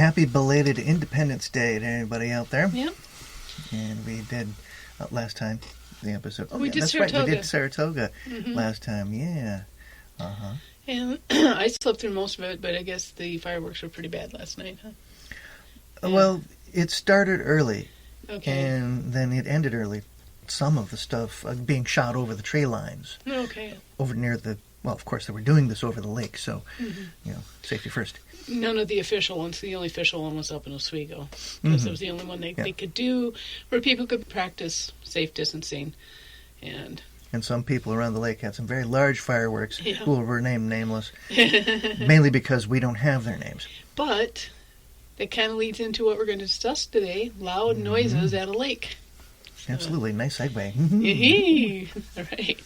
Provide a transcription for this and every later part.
happy belated Independence Day to everybody out there. Yep. And we did last time the episode. Oh, we yeah, did that's Saratoga. Right. We did Saratoga last time. Yeah. And I slept through most of it, but I guess the fireworks were pretty bad last night, huh? Yeah. Well, it started early. Okay. And then it ended early. Some of the stuff being shot over the tree lines. Okay. Over near the... Well, of course, they were doing this over the lake, so, safety first. None of the official ones. The only official one was up in Oswego, because it was the only one they could do where people could practice safe distancing. And some people around the lake had some very large fireworks who were named nameless, mainly because we don't have their names. But that kind of leads into what we're going to discuss today, loud noises at a lake. So, absolutely. Nice segue. All right.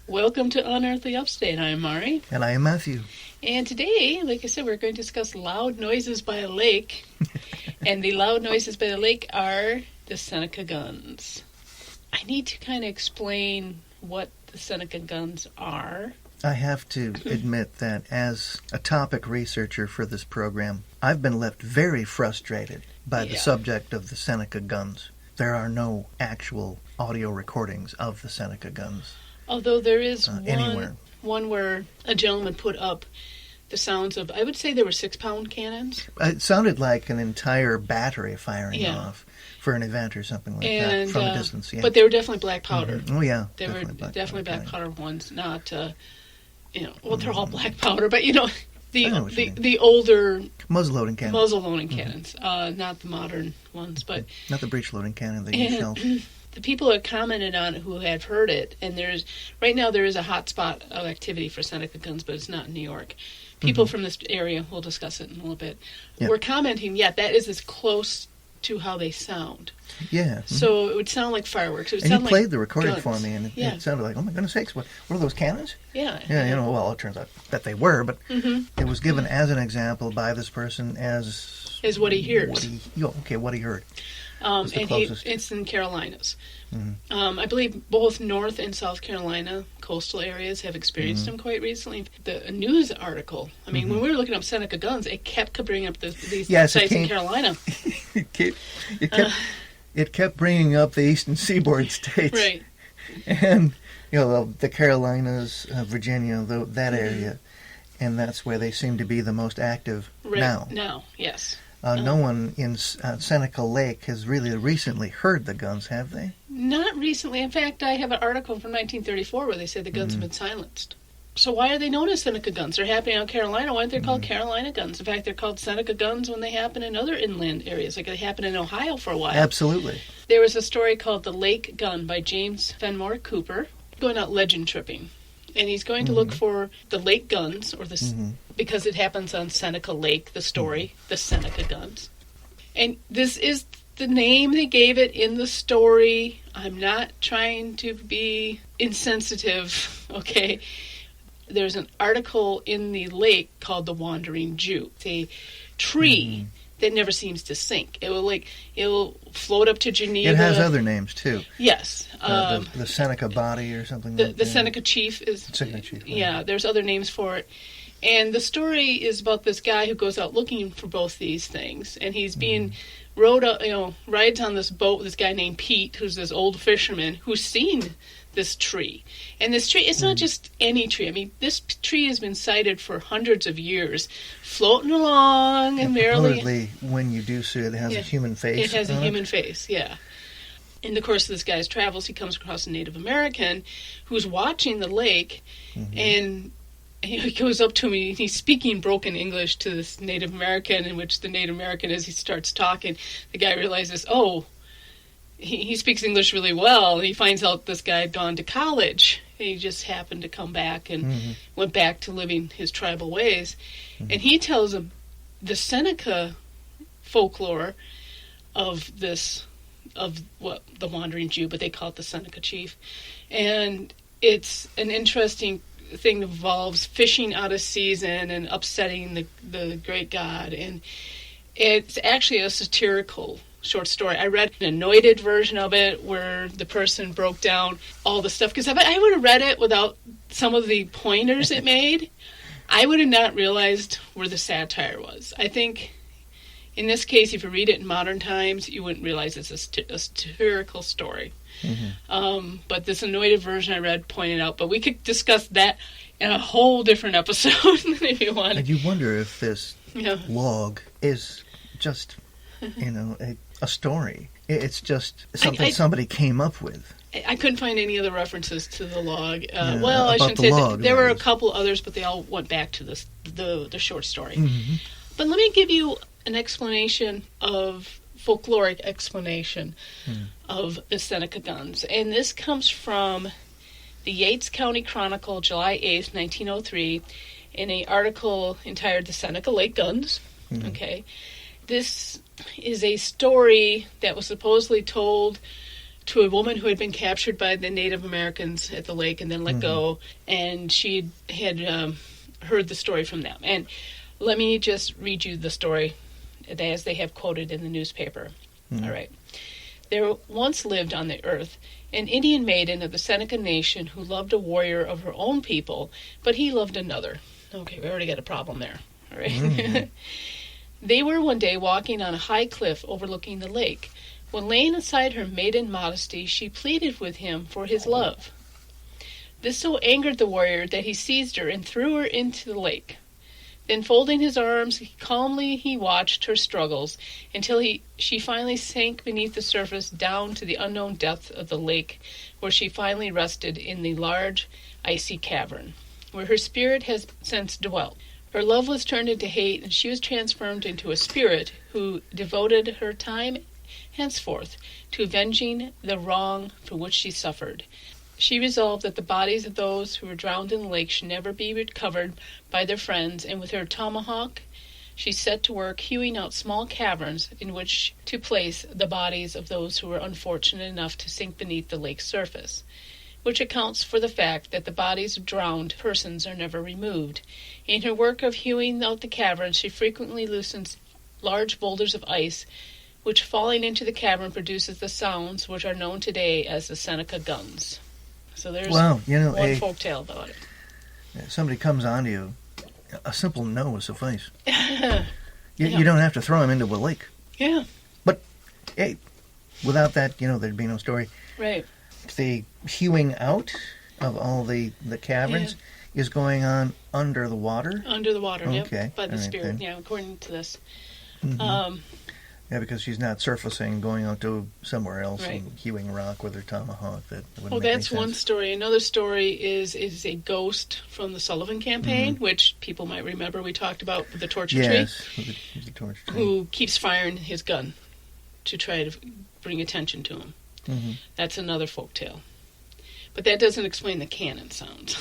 Welcome to Unearthly Upstate. I am Mari. And I am Matthew. And today, like I said, we're going to discuss loud noises by a lake. And the loud noises by the lake are the Seneca Guns. I need to kind of explain what the Seneca Guns are. I have to admit that as a topic researcher for this program, I've been left very frustrated by the subject of the Seneca Guns. There are no actual audio recordings of the Seneca Guns. Although there is one where a gentleman put up the sounds of, I would say there were 6-pound cannons. It sounded like an entire battery firing off for an event or something like that from a distance. Yeah. But they were definitely black powder. Oh, yeah. They were definitely black powder ones, not, well, they're all black powder, but, the older muzzle-loading cannons, not the modern ones, but not the breech-loading cannon that you shelled. The people that commented on it who have heard it, and right now there is a hot spot of activity for Seneca Guns, but it's not in New York. People from this area, we'll discuss it in a little bit, were commenting, that is as close to how they sound. Yeah. So it would sound like fireworks. It would and sound you played like the recording guns. for me, and it sounded like, oh my goodness sakes, what are those cannons? Yeah. Yeah, well, it turns out that they were, but it was given as an example by this person as what he hears. What he heard. And it's in Carolinas. I believe both North and South Carolina coastal areas have experienced them quite recently. A news article, when we were looking up Seneca Guns, it kept bringing up these sites in Carolina. It kept bringing up the eastern seaboard states. Right. And, the Carolinas, Virginia, that area. And that's where they seem to be the most active now. Now, yes. No one in Seneca Lake has really recently heard the guns, have they? Not recently. In fact, I have an article from 1934 where they say the guns have been silenced. So why are they known as Seneca Guns? They're happening out in Carolina. Why aren't they called Carolina Guns? In fact, they're called Seneca Guns when they happen in other inland areas, like they happened in Ohio for a while. Absolutely. There was a story called The Lake Gun by James Fenimore Cooper, going out legend tripping. And he's going to look for the Lake Guns, or because it happens on Seneca Lake, the story, the Seneca Guns. And this is the name they gave it in the story. I'm not trying to be insensitive, okay? There's an article in the lake called The Wandering Jew. It's a tree that never seems to sink. It'll float up to Geneva. It has other names, too. Yes. The Seneca body or something like that. The Seneca Chief is... Seneca Chief. Right. Yeah, there's other names for it. And the story is about this guy who goes out looking for both these things. And he's being rides on this boat with this guy named Pete, who's this old fisherman, who's seen this tree. And this tree, it's not just any tree. This tree has been sighted for hundreds of years, floating along and merely... Supposedly, when you do see it, it has a human face. It has a human face, yeah. In the course of this guy's travels, he comes across a Native American who's watching the lake, and he goes up to me, and he's speaking broken English to this Native American, in which the Native American, as he starts talking, the guy realizes, he speaks English really well, and he finds out this guy had gone to college He just happened to come back and went back to living his tribal ways. And he tells him the Seneca folklore of the wandering Jew, but they call it the Seneca chief. And it's an interesting thing that involves fishing out of season and upsetting the great god. And it's actually a satirical short story. I read an anointed version of it where the person broke down all the stuff, because if I would have read it without some of the pointers it made, I would have not realized where the satire was. I think in this case, if you read it in modern times, you wouldn't realize it's a satirical story. But this anointed version I read pointed out, but we could discuss that in a whole different episode if you want. And you wonder if this log is just, a story. It's just something somebody came up with. I couldn't find any other references to the log. I shouldn't say log, there were a couple others, but they all went back to the short story. But let me give you an explanation folkloric explanation of the Seneca Guns. And this comes from the Yates County Chronicle, July 8th, 1903, in an article entitled The Seneca Lake Guns. Okay. This is a story that was supposedly told to a woman who had been captured by the Native Americans at the lake and then let go, and she had heard the story from them. And let me just read you the story as they have quoted in the newspaper. All right. There once lived on the earth an Indian maiden of the Seneca Nation who loved a warrior of her own people, but he loved another. Okay, we already got a problem there. All right. They were one day walking on a high cliff overlooking the lake. When laying aside her maiden modesty, she pleaded with him for his love. This so angered the warrior that he seized her and threw her into the lake. Then, folding his arms, calmly he watched her struggles until she finally sank beneath the surface down to the unknown depth of the lake, where she finally rested in the large, icy cavern, where her spirit has since dwelt. Her love was turned into hate, and she was transformed into a spirit who devoted her time henceforth to avenging the wrong for which she suffered. She resolved that the bodies of those who were drowned in the lake should never be recovered by their friends, and with her tomahawk she set to work hewing out small caverns in which to place the bodies of those who were unfortunate enough to sink beneath the lake's surface, which accounts for the fact that the bodies of drowned persons are never removed. In her work of hewing out the caverns, she frequently loosens large boulders of ice, which falling into the cavern produces the sounds which are known today as the Seneca Guns. So there's one folktale about it. Somebody comes on to you, a simple no will suffice. You don't have to throw him into a lake. Yeah. But, hey, without that, there'd be no story. Right. The hewing out of all the caverns is going on under the water? Under the water, okay. By the spirit, according to this. Because she's not surfacing, going out to somewhere else and hewing rock with her tomahawk. That's one story. Another story is a ghost from the Sullivan campaign, which people might remember we talked about with the torture tree. Yes, the torture tree. Who keeps firing his gun to try to bring attention to him. That's another folktale. But that doesn't explain the cannon sounds.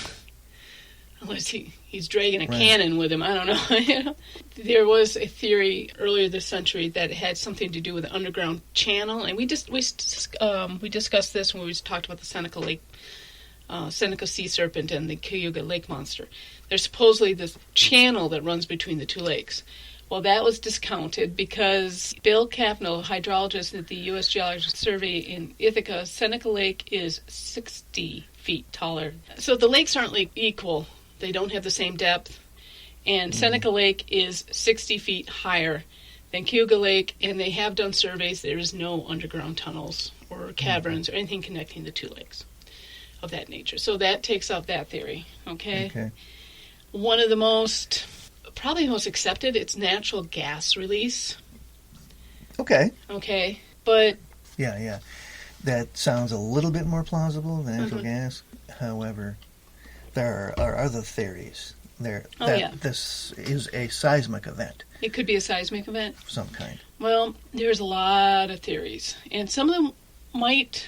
Unless he's dragging a cannon with him, I don't know. There was a theory earlier this century that it had something to do with an underground channel, and we discussed this when we talked about the Seneca Lake, Seneca sea serpent and the Cayuga lake monster. There's supposedly this channel that runs between the two lakes. Well, that was discounted because Bill Capno, hydrologist at the U.S. Geological Survey in Ithaca, Seneca Lake is 60 feet taller. So the lakes aren't equal. They don't have the same depth. And Seneca Lake is 60 feet higher than Cayuga Lake, and they have done surveys. There is no underground tunnels or caverns or anything connecting the two lakes of that nature. So that takes out that theory, okay? One of the probably most accepted, it's natural gas release. Okay. But... Yeah. That sounds a little bit more plausible than natural gas. However, there are other theories this is a seismic event. It could be a seismic event. Of some kind. Well, there's a lot of theories. And some of them might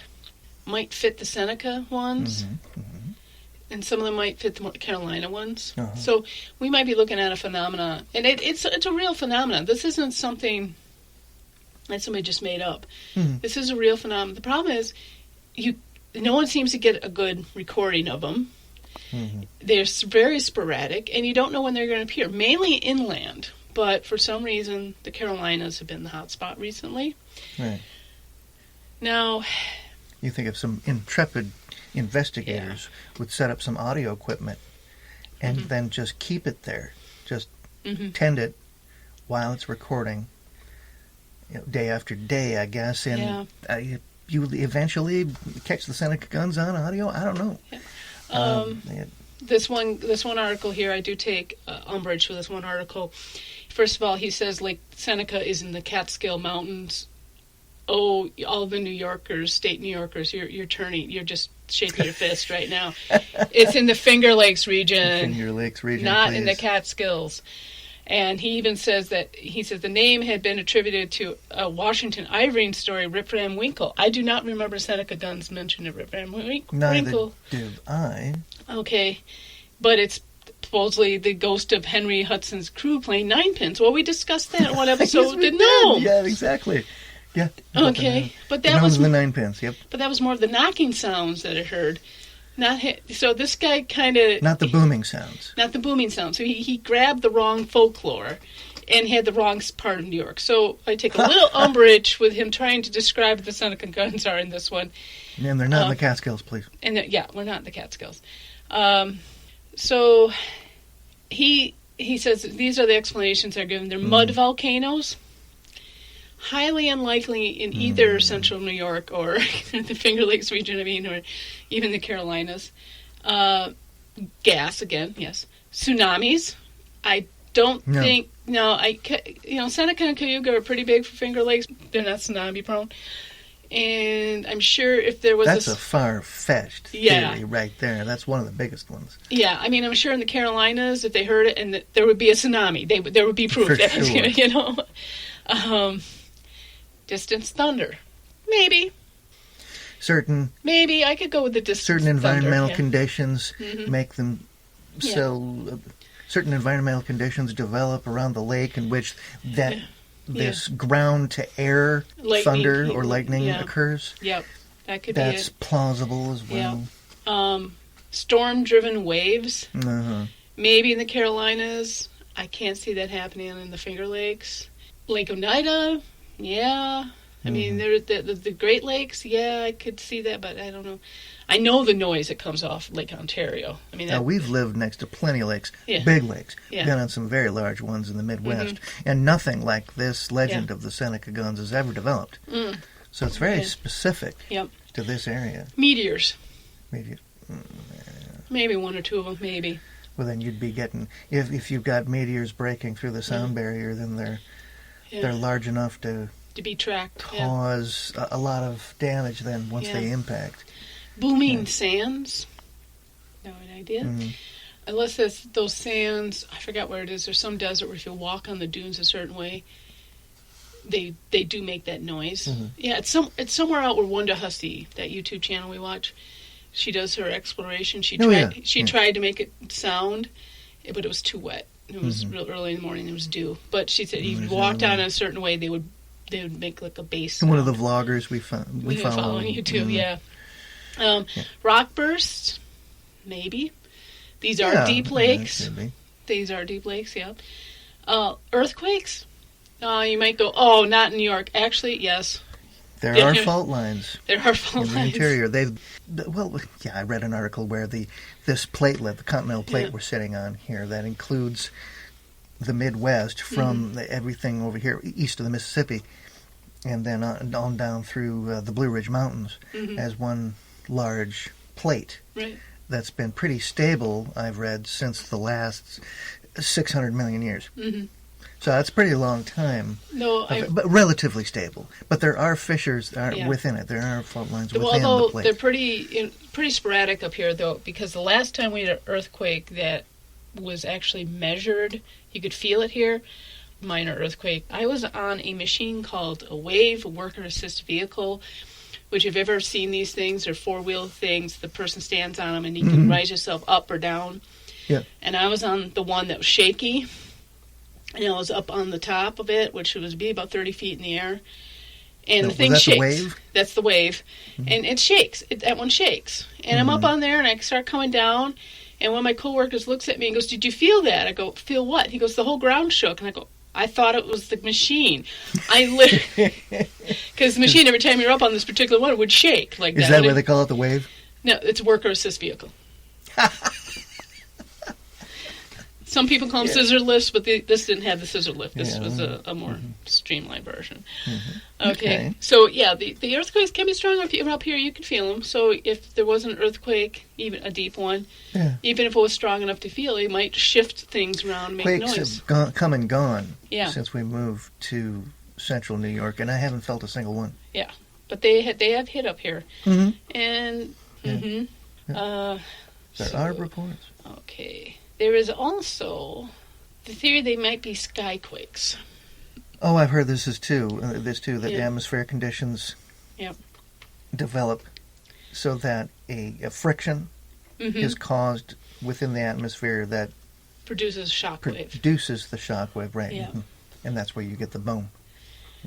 fit the Seneca ones. and some of them might fit the North Carolina ones. Uh-huh. So we might be looking at a phenomena, and it's a real phenomenon. This isn't something that somebody just made up. Mm-hmm. This is a real phenomenon. The problem is, no one seems to get a good recording of them. Mm-hmm. They're very sporadic, and you don't know when they're going to appear. Mainly inland, but for some reason, the Carolinas have been the hot spot recently. Right. Now, you think if some intrepid investigators would set up some audio equipment and then just keep it there, just tend it while it's recording, day after day, I guess, and you eventually catch the Seneca Guns on audio. I don't know. Yeah. This one article here, I do take umbrage with this one article. First of all, he says Lake Seneca is in the Catskill Mountains. Oh, all the New Yorkers, state New Yorkers, you're just shaking your fist right now. It's in the Finger Lakes region. Finger Lakes region, not please. In the Catskills. And he even says the name had been attributed to a Washington Irving story, Rip Van Winkle. I do not remember Seneca Guns mentioned Rip Van Winkle. Neither do I. Okay, but it's supposedly the ghost of Henry Hudson's crew playing ninepins. Well, we discussed that in one episode. Yes, No. Yeah, exactly. Yeah. Okay, but that was the ninepins. Yep. But that was more of the knocking sounds that I heard. So this guy kind of... Not the booming sounds. Not the booming sounds. So he grabbed the wrong folklore and had the wrong part of New York. So I take a little umbrage with him trying to describe what the Seneca Guns are in this one. And they're not in the Catskills, please. And we're not in the Catskills. So he says these are the explanations they're given. They're mud volcanoes. Highly unlikely in either central New York or the Finger Lakes region, or even the Carolinas. Gas, again, yes. Tsunamis. I don't think... No, Seneca and Cayuga are pretty big for Finger Lakes. They're not tsunami prone. And I'm sure if there was... That's a far-fetched theory right there. That's one of the biggest ones. Yeah, I mean, I'm sure in the Carolinas, if they heard it, and there would be a tsunami, there would be proof. For sure. Distance thunder. Maybe. Maybe I could go with the distance certain environmental thunder, conditions make them so... certain environmental conditions develop around the lake in which this ground-to-air thunder or lightning occurs. Yep, that could be it. That's plausible as well. Yep. Storm-driven waves. Maybe in the Carolinas. I can't see that happening in the Finger Lakes. Lake Oneida... Yeah, I mean, the Great Lakes, I could see that, but I don't know. I know the noise that comes off Lake Ontario. I mean, we've lived next to plenty of lakes, big lakes. Been on some very large ones in the Midwest, and nothing like this legend of the Seneca Guns has ever developed. So it's very specific to this area. Meteors. Maybe one or two of them, maybe. Well, then you'd be getting, if you've got meteors breaking through the sound barrier, then they're large enough to be tracked, cause a lot of damage then once they impact. Booming sands. No idea. Unless it's those sands, I forgot where it is. There's some desert where if you walk on the dunes a certain way, they do make that noise. Yeah, it's somewhere out where Wanda Hussey, that YouTube channel we watch, she does her exploration. She tried to make it sound, but it was too wet. It was real early in the morning. There was dew, but she said if you walked on a certain way, they would make like a bass. One of the vloggers we follow on YouTube, rock bursts, maybe. These are deep lakes. These are deep lakes, earthquakes. You might go, not in New York. Actually, yes. There are fault lines. There are fault lines. In the interior. I read an article where this platelet, the continental plate we're sitting on here, that includes the Midwest from everything over here east of the Mississippi, and then on down through the Blue Ridge Mountains as one large plate that's been pretty stable, I've read, since the last 600 million years. So that's a pretty long time, but relatively stable. But there are fissures within it. There are fault lines within the plate. They're pretty sporadic up here, though, because the last time we had an earthquake that was actually measured, you could feel it here, minor earthquake. I was on a machine called a WAVE, a worker-assist vehicle, which if you've ever seen these things, they're four-wheel things. The person stands on them, and you can raise yourself up or down. Yeah. And I was on the one that was shaky, and I was up on the top of it, which would be about 30 feet in the air. And the thing shakes. The wave? That's the wave. And it shakes. That one shakes. And I'm up on there, and I start coming down. And one of my coworkers looks at me and goes, "Did you feel that?" I go, "Feel what?" He goes, "The whole ground shook." And I go, "I thought it was the machine." Because the machine, every time you're up on this particular one, it would shake like that. Is that why they call it the wave? No, it's a worker assist vehicle. Some people call them scissor lifts, but this didn't have the scissor lift. This was a more streamlined version. Okay. So, yeah, the earthquakes can be strong up here. You can feel them. So if there was an earthquake, even a deep one, even if it was strong enough to feel, it might shift things around and make Quakes noise. have come and gone since we moved to central New York, and I haven't felt a single one. Yeah. But they have hit up here. And, there are reports. Okay. There is also the theory they might be skyquakes. Oh, I've heard this too, that atmospheric conditions develop so that a friction is caused within the atmosphere that produces shockwave. Produces the shockwave, right. Yeah. And that's where you get the boom.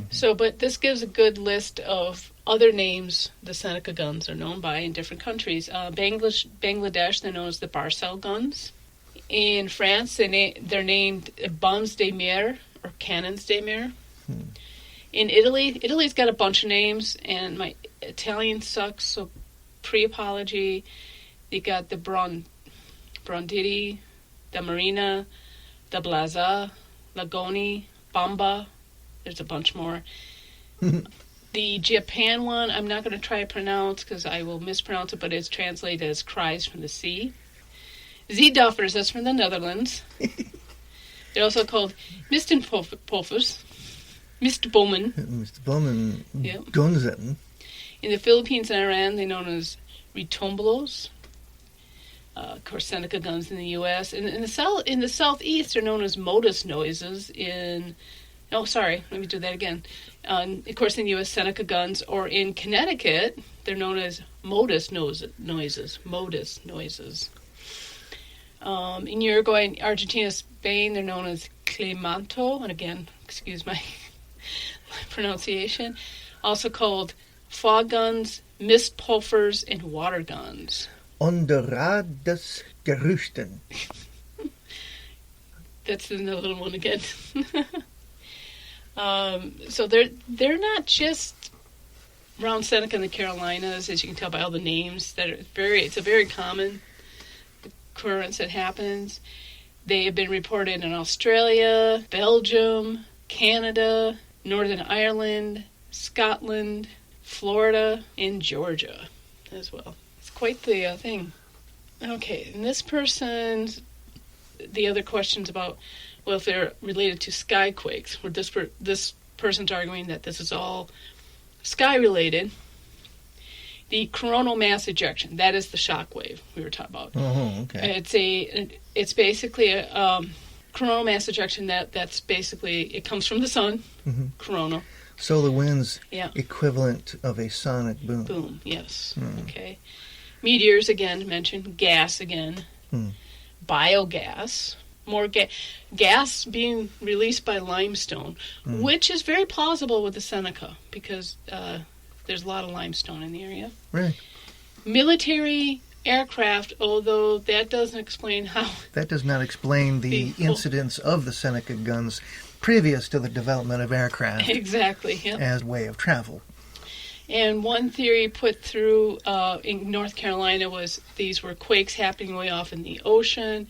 So, but this gives a good list of other names the Seneca guns are known by in different countries. Bangladesh, they're known as the Barcel guns. In France, they're named bombes de mer, or cannons de mer. In Italy's got a bunch of names, and my Italian sucks, so pre-apology. They got the Bronditi, the Marina, the Blaza, Lagoni, Bamba. There's a bunch more. The Japan one, I'm not going to try to pronounce because I will mispronounce it, but it's translated as Cries from the Sea. Zeeduffers, that's from the Netherlands. They're also called Mistenpolfers. Mr. Bowman. Mr. Bowman Gunzen. In the Philippines and Iran, they're known as Ritomblos. Of course, Seneca guns in the U.S. In the southeast, they're known as modus noises. Let me do that again. Of course, in the U.S., Seneca guns, or in Connecticut, they're known as modus noises. Modus noises. In Uruguay, Argentina, Spain, they're known as Clemanto, and again, excuse my pronunciation. Also called fog guns, mist pulvers, and water guns. Onderades Gerüchten. That's another one again. So they're not just around Seneca and the Carolinas, as you can tell by all the names. It's a very common occurrence that happens. They have been reported in Australia, Belgium, Canada, Northern Ireland, Scotland, Florida, and Georgia as well. It's quite the thing. Okay, and this person's, the other questions about, well, if they're related to skyquakes, where this person's arguing that this is all sky-related. The coronal mass ejection, that is the shock wave we were talking about. Oh, okay. It's basically a coronal mass ejection that's basically, it comes from the sun, coronal. Solar winds, equivalent of a sonic boom. Boom, yes. Okay. Meteors, again, mentioned. Gas, again. Biogas. More gas being released by limestone, which is very plausible with the Seneca, because there's a lot of limestone in the area. Right. Military aircraft, although that doesn't explain how... That does not explain the incidence of the Seneca guns previous to the development of aircraft. Exactly, yep. As a way of travel. And one theory put through in North Carolina was these were quakes happening way off in the ocean,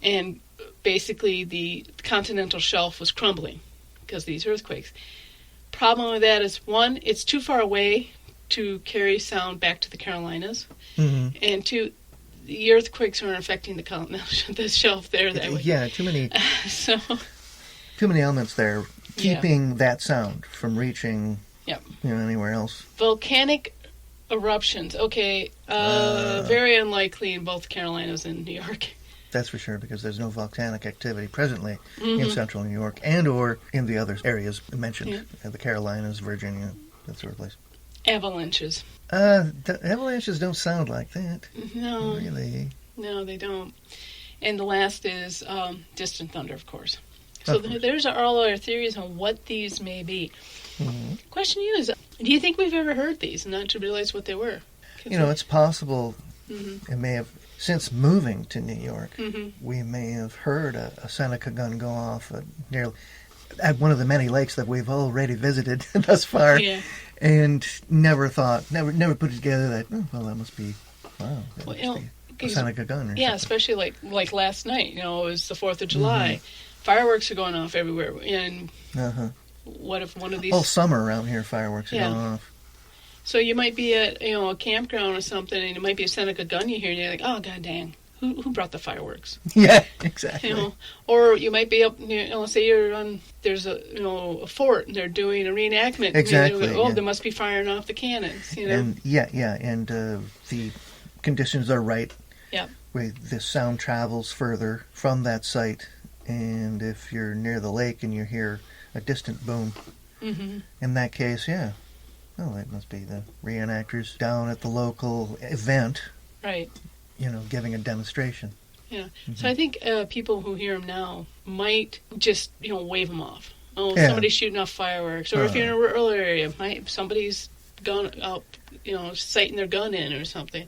and basically the continental shelf was crumbling because of these earthquakes. Problem with that is, one, it's too far away to carry sound back to the Carolinas, and two, the earthquakes aren't affecting the shelf there that way. Yeah, too many elements there keeping that sound from reaching anywhere else. Volcanic eruptions. Okay, very unlikely in both Carolinas and New York. That's for sure, because there's no volcanic activity presently in central New York and or in the other areas mentioned, the Carolinas, Virginia, that sort of place. Avalanches. The avalanches don't sound like that. No. Really? No, they don't. And the last is distant thunder, of course. So there's all our theories on what these may be. Mm-hmm. Question to you is, do you think we've ever heard these and not to realize what they were? It's possible. Mm-hmm. It may have, since moving to New York, mm-hmm. we may have heard a Seneca gun go off at one of the many lakes that we've already visited thus far. Yeah. And never put it together that, that must be, a Seneca gun. Yeah, especially like last night, it was the 4th of July. Mm-hmm. Fireworks are going off everywhere. And what if one of these... All summer around here, fireworks are going off. So you might be at, a campground or something, and it might be a Seneca gun you hear, and you're like, oh, god dang. Who brought the fireworks? Yeah, exactly. Or you might be up, say you're on, there's a fort and they're doing a reenactment. Exactly. They must be firing off the cannons. And and the conditions are right. Yeah. The sound travels further from that site, and if you're near the lake and you hear a distant boom, mm-hmm. in that case, that must be the reenactors down at the local event. Right. Giving a demonstration. Yeah. Mm-hmm. So I think people who hear them now might just, wave them off. Oh, somebody's shooting off fireworks. Or if you're in a rural area, somebody's gone out, sighting their gun in or something.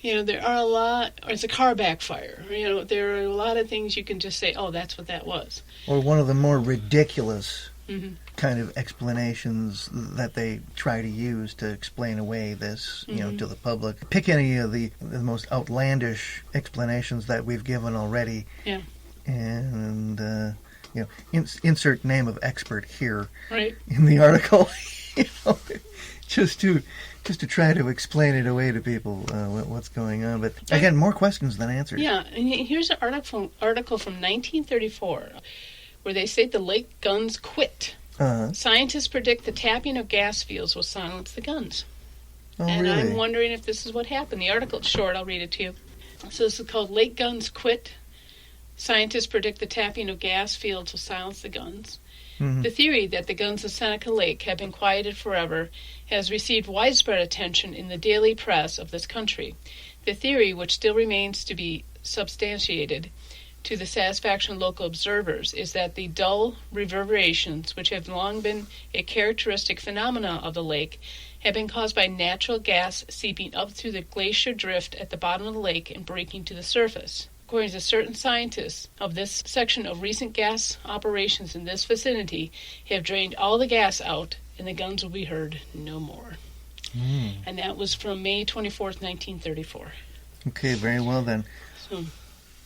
There are a lot, or it's a car backfire. There are a lot of things you can just say, oh, that's what that was. Or one of the more ridiculous mm-hmm. kind of explanations that they try to use to explain away this, mm-hmm. To the public. Pick any of the most outlandish explanations that we've given already. Yeah. And, insert name of expert here. Right. In the article. Just to try to explain it away to people, what's going on. But, again, more questions than answers. Yeah, and here's an article from 1934 where they say the lake guns quit. Uh-huh. Scientists predict the tapping of gas fields will silence the guns. Oh, and really? I'm wondering if this is what happened. The article's short. I'll read it to you. So this is called Lake Guns Quit. Scientists predict the tapping of gas fields will silence the guns. Mm-hmm. The theory that the guns of Seneca Lake have been quieted forever has received widespread attention in the daily press of this country. The theory, which still remains to be substantiated to the satisfaction of local observers, is that the dull reverberations, which have long been a characteristic phenomena of the lake, have been caused by natural gas seeping up through the glacier drift at the bottom of the lake and breaking to the surface. According to certain scientists of this section of recent gas operations in this vicinity, have drained all the gas out, and the guns will be heard no more. Mm. And that was from May 24th, 1934. Okay, very well then.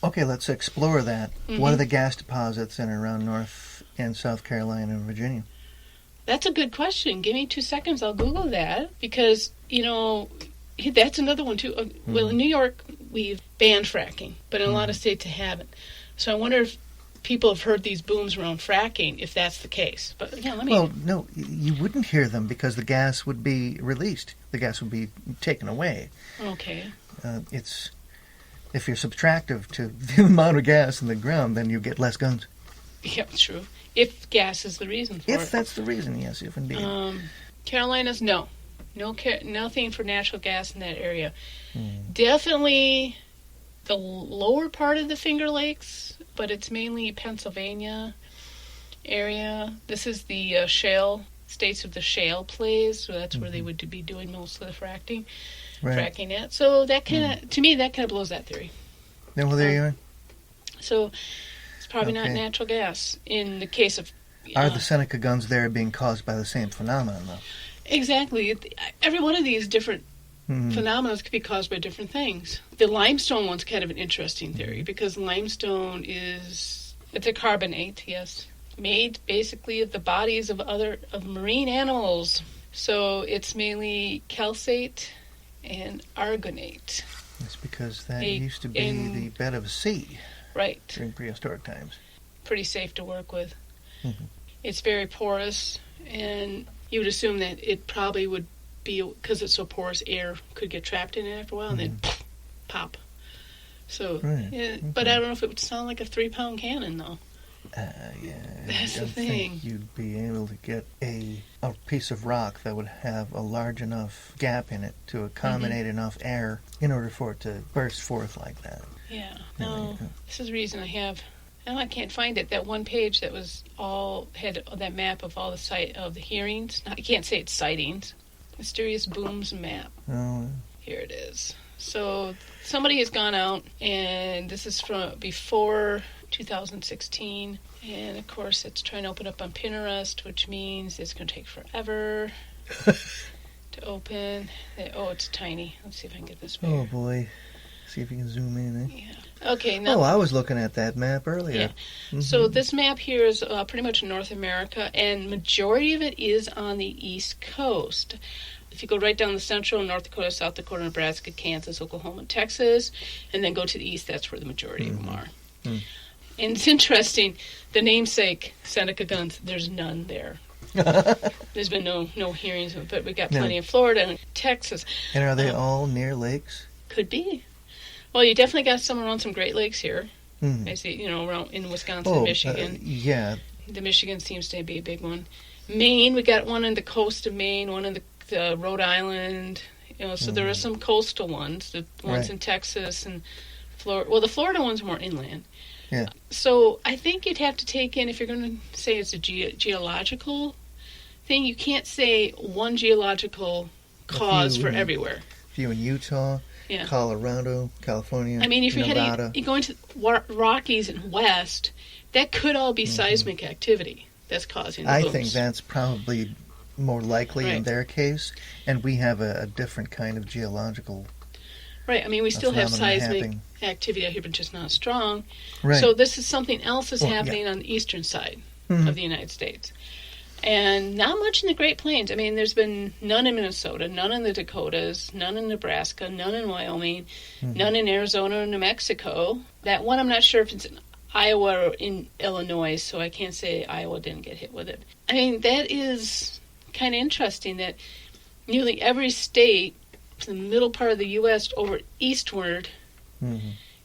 Okay, let's explore that. Mm-hmm. What are the gas deposits in and around North and South Carolina and Virginia? That's a good question. Give me 2 seconds. I'll Google that because, that's another one too. Well, in New York, we've banned fracking, but in a lot of states, they haven't. So I wonder if people have heard these booms around fracking, if that's the case. But Well, no, you wouldn't hear them because the gas would be released. The gas would be taken away. Okay. If you're subtractive to the amount of gas in the ground, then you get less guns. Yeah, true. If gas is the reason for it. If that's the reason, yes, if indeed. Carolinas, no. Nothing for natural gas in that area. Definitely the lower part of the Finger Lakes, but it's mainly Pennsylvania area. This is the shale, states of the shale plays, so that's where they would be doing most of the fracking at. So that kind of, to me, that kind of blows that theory. Well, there you are. So it's probably not natural gas in the case of... Are the Seneca guns there being caused by the same phenomenon, though? Exactly. Every one of these different phenomena could be caused by different things. The limestone one's kind of an interesting theory because limestone it's a carbonate, yes, made basically of the bodies of marine animals. So it's mainly calcite and argonate. That's because that used to be the bed of a sea. Right. During prehistoric times. Pretty safe to work with. Mm-hmm. It's very porous, and you would assume that it probably would be, because it's so porous, air could get trapped in it after a while, and then pop. So, but I don't know if it would sound like a 3-pound cannon, though. Yeah. That's I the don't thing. think you'd be able to get a piece of rock that would have a large enough gap in it to accommodate enough air in order for it to burst forth like that. Yeah. No, this is the reason I have... And I can't find it. That one page that was had that map of all the hearings. I can't say it's sightings. Mysterious Booms map. Oh. Here it is. So somebody has gone out, and this is from before 2016. And of course, it's trying to open up on Pinterest, which means it's going to take forever to open. It's tiny. Let's see if I can get this bigger. Oh boy. See if you can zoom in. Yeah. Okay. Now, I was looking at that map earlier. Yeah. Mm-hmm. So this map here is pretty much North America, and majority of it is on the East Coast. If you go right down the central, North Dakota, South Dakota, Nebraska, Kansas, Oklahoma, and Texas, and then go to the east, that's where the majority of them are. Mm. And it's interesting, the namesake, Seneca Guns, there's none there. There's been no hearings, but we got plenty in Florida and Texas. And are they all near lakes? Could be. Well, you definitely got some around some Great Lakes here. Mm. I see, around in Wisconsin and Michigan. Yeah. The Michigan seems to be a big one. Maine, we got one on the coast of Maine, one in the Rhode Island. So there are some coastal ones, the ones in Texas and Florida. Well, the Florida one's more inland. Yeah. So I think you'd have to take in, if you're going to say it's a geological thing, you can't say one geological cause for everywhere. A few in Utah. Yeah. Colorado, California, I mean, if you go into Rockies and West, that could all be seismic activity that's causing the booms. I think that's probably more likely in their case, and we have a different kind of geological. Right. I mean, we still have seismic activity out here, but just not as strong. Right. So this is something else that's happening on the eastern side of the United States. And not much in the Great Plains. I mean, there's been none in Minnesota, none in the Dakotas, none in Nebraska, none in Wyoming, none in Arizona or New Mexico. That one, I'm not sure if it's in Iowa or in Illinois, so I can't say Iowa didn't get hit with it. I mean, that is kind of interesting that nearly every state, from the middle part of the U.S. over eastward,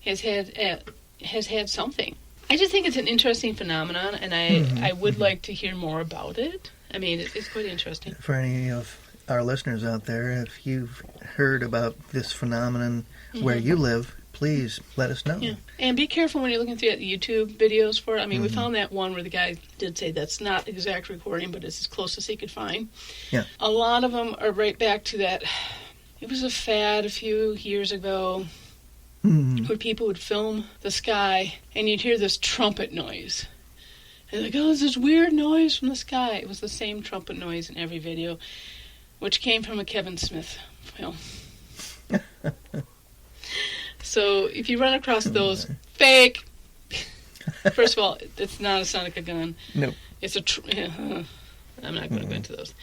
has had something. I just think it's an interesting phenomenon, and I would like to hear more about it. I mean, it's quite interesting. For any of our listeners out there, if you've heard about this phenomenon where you live, please let us know. Yeah. And be careful when you're looking through the YouTube videos for it. I mean, we found that one where the guy did say that's not exact recording, but it's as close as he could find. Yeah. A lot of them are right back to that. It was a fad a few years ago. Where people would film the sky, and you'd hear this trumpet noise. And like, there's this weird noise from the sky. It was the same trumpet noise in every video, which came from a Kevin Smith film. So if you run across those, fake. First of all, it's not a Seneca gun. No. It's I'm not going to go into those.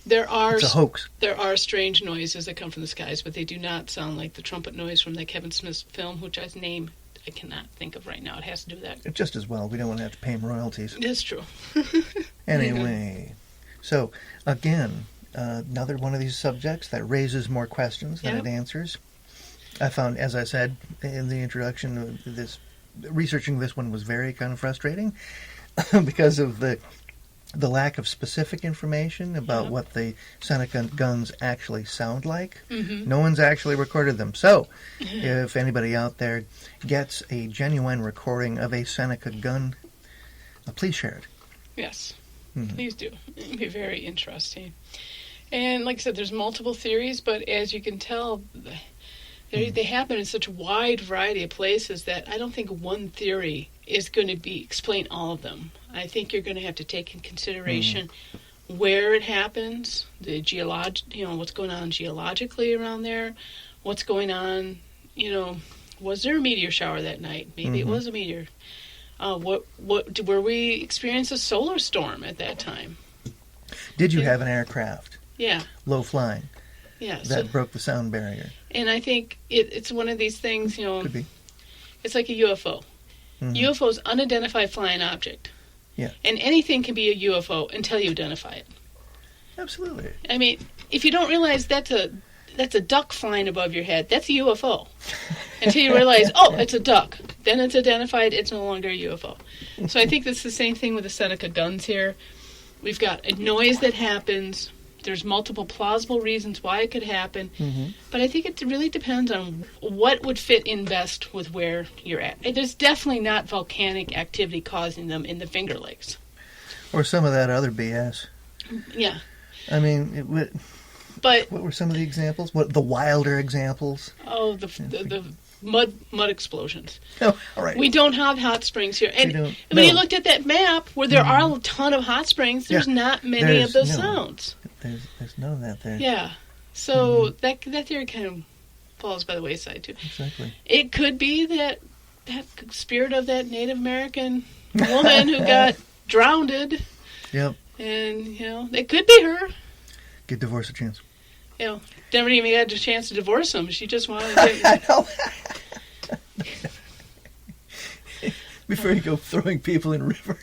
It's a hoax. There are strange noises that come from the skies, but they do not sound like the trumpet noise from that Kevin Smith film, which I cannot think of right now. It has to do with that. Just as well. We don't want to have to pay him royalties. That's true. Anyway, so again, another one of these subjects that raises more questions than it answers. I found, as I said in the introduction, researching this one was very kind of frustrating because of the lack of specific information about what the Seneca guns actually sound like. No one's actually recorded them. So, if anybody out there gets a genuine recording of a Seneca gun, please share it. Yes, please do. It would be very interesting. And like I said, there's multiple theories, but as you can tell, they happen in such a wide variety of places that I don't think one theory is going to explain all of them. I think you're going to have to take in consideration where it happens, what's going on geologically around there, what's going on, was there a meteor shower that night? Maybe it was a meteor. Were we experiencing a solar storm at that time? Did you have an aircraft? Yeah. Low flying? Yeah. That broke the sound barrier? And I think it's one of these things, Could be. It's like a UFO. UFO is unidentified flying object. Yeah. And anything can be a UFO until you identify it. Absolutely. I mean, if you don't realize that's that's a duck flying above your head. That's a UFO. Until you realize, oh, it's a duck. Then it's identified, it's no longer a UFO. So I think that's the same thing with the Seneca Guns here. We've got a noise that happens. There's multiple plausible reasons why it could happen. But I think it really depends on what would fit in best with where you're at. There's definitely not volcanic activity causing them in the Finger Lakes. Or some of that other BS. Yeah. I mean, what were some of the examples? What the wilder examples? Oh, the mud explosions. Oh, all right. We don't have hot springs here. And when you looked at that map where there are a ton of hot springs, there's not many of those sounds. There's none of that there. Yeah. So that theory kind of falls by the wayside, too. Exactly. It could be that spirit of that Native American woman who got drowned. Yep. And, it could be her. Get divorce a chance. Never even got a chance to divorce him. She just wanted to... I know. Before you go throwing people in rivers.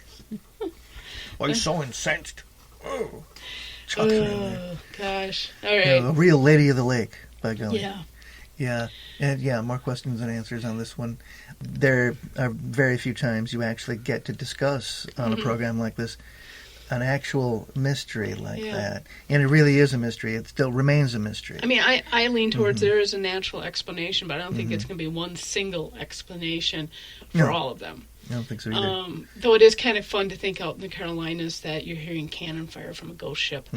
Oh, he's so incensed. Oh, gosh. All right. A real lady of the lake, by golly. Yeah. Yeah. And more questions and answers on this one. There are very few times you actually get to discuss on a program like this an actual mystery like that. And it really is a mystery. It still remains a mystery. I mean, I lean towards there is a natural explanation, but I don't think it's going to be one single explanation for all of them. I don't think so either. Though it is kind of fun to think out in the Carolinas that you're hearing cannon fire from a ghost ship.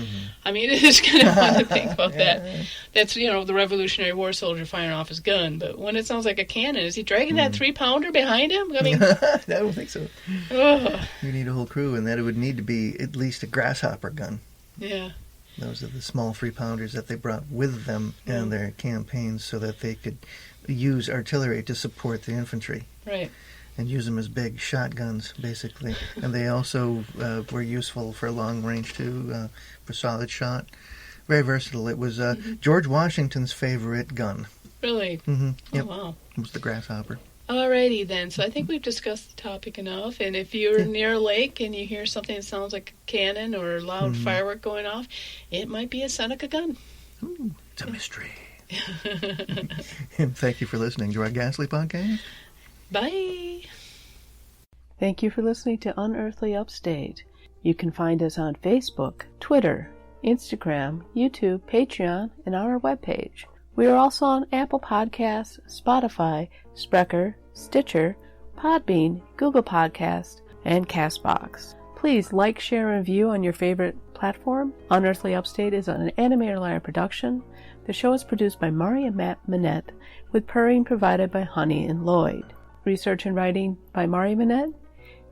I mean, it is kind of fun to think about that. That's, the Revolutionary War soldier firing off his gun. But when it sounds like a cannon, is he dragging that 3-pounder behind him? I mean, I don't think so. You need a whole crew, and that it would need to be at least a grasshopper gun. Yeah. Those are the small 3-pounders that they brought with them in their campaigns so that they could use artillery to support the infantry. Right. And use them as big shotguns, basically. And they also were useful for long range, too, for solid shot. Very versatile. It was George Washington's favorite gun. Really? Mm-hmm. Yep. Oh, wow. It was the grasshopper. Alrighty, then. So I think we've discussed the topic enough. And if you're near a lake and you hear something that sounds like a cannon or a loud firework going off, it might be a Seneca gun. Ooh, it's a mystery. And thank you for listening to our Ghastly podcast. Bye. Thank you for listening to Unearthly Upstate. You can find us on Facebook, Twitter, Instagram, YouTube, Patreon, and on our webpage. We are also on Apple Podcasts, Spotify, Spreaker, Stitcher, Podbean, Google Podcasts, and CastBox. Please like, share, and review on your favorite platform. Unearthly Upstate is an Animator Liar production. The show is produced by Mari and Matt Manette, with purring provided by Honey and Lloyd. Research and writing by Mari Manette.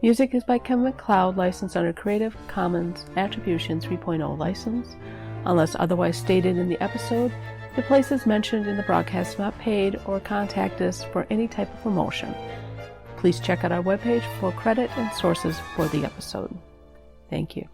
Music is by Kevin MacLeod, licensed under Creative Commons Attribution 3.0 license. Unless otherwise stated in the episode, the places mentioned in the broadcast are not paid or contact us for any type of promotion. Please check out our webpage for credit and sources for the episode. Thank you.